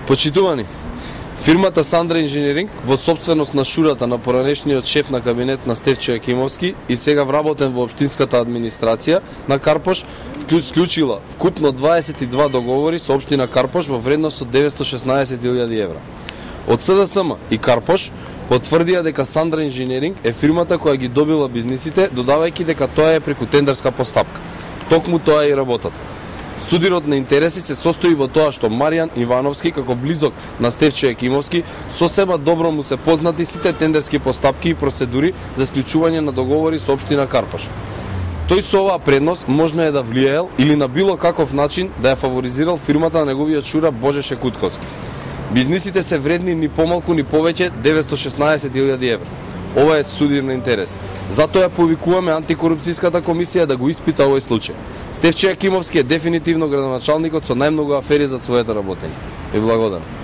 Почитувани, фирмата Сандра Инженеринг, во собственост на шурата на поранешниот шеф на кабинет на Стефчо Јакимовски и сега вработен во општинската администрација на Карпош, склучила вкупно 22 договори со општина Карпош во вредност од 916.000 евра. Од СДСМ и Карпош потврдија дека Сандра Инженеринг е фирмата која ги добила бизнисите, додавајќи дека тоа е преку тендерска постапка. Токму тоа е и работата. Судирот на интереси се состои во тоа што Маријан Ивановски, како близок на Стефчо Јакимовски, со себе добро му се познати сите тендерски постапки и процедури за склучување на договори со општина Карпош. Тој со оваа предност можно е да влијаел или на било каков начин да ја фаворизирал фирмата на неговиот шура Боже Шекутковски. Бизнисите се вредни ни помалку ни повеќе 916.000 евра. Ова е судир на интерес. Затоа ја повикуваме антикорупцијската комисија да го испита овој случај. Стефчо Јакимовски е дефинитивно градоначалникот со најмногу афери за своето работење. Ви благодарам.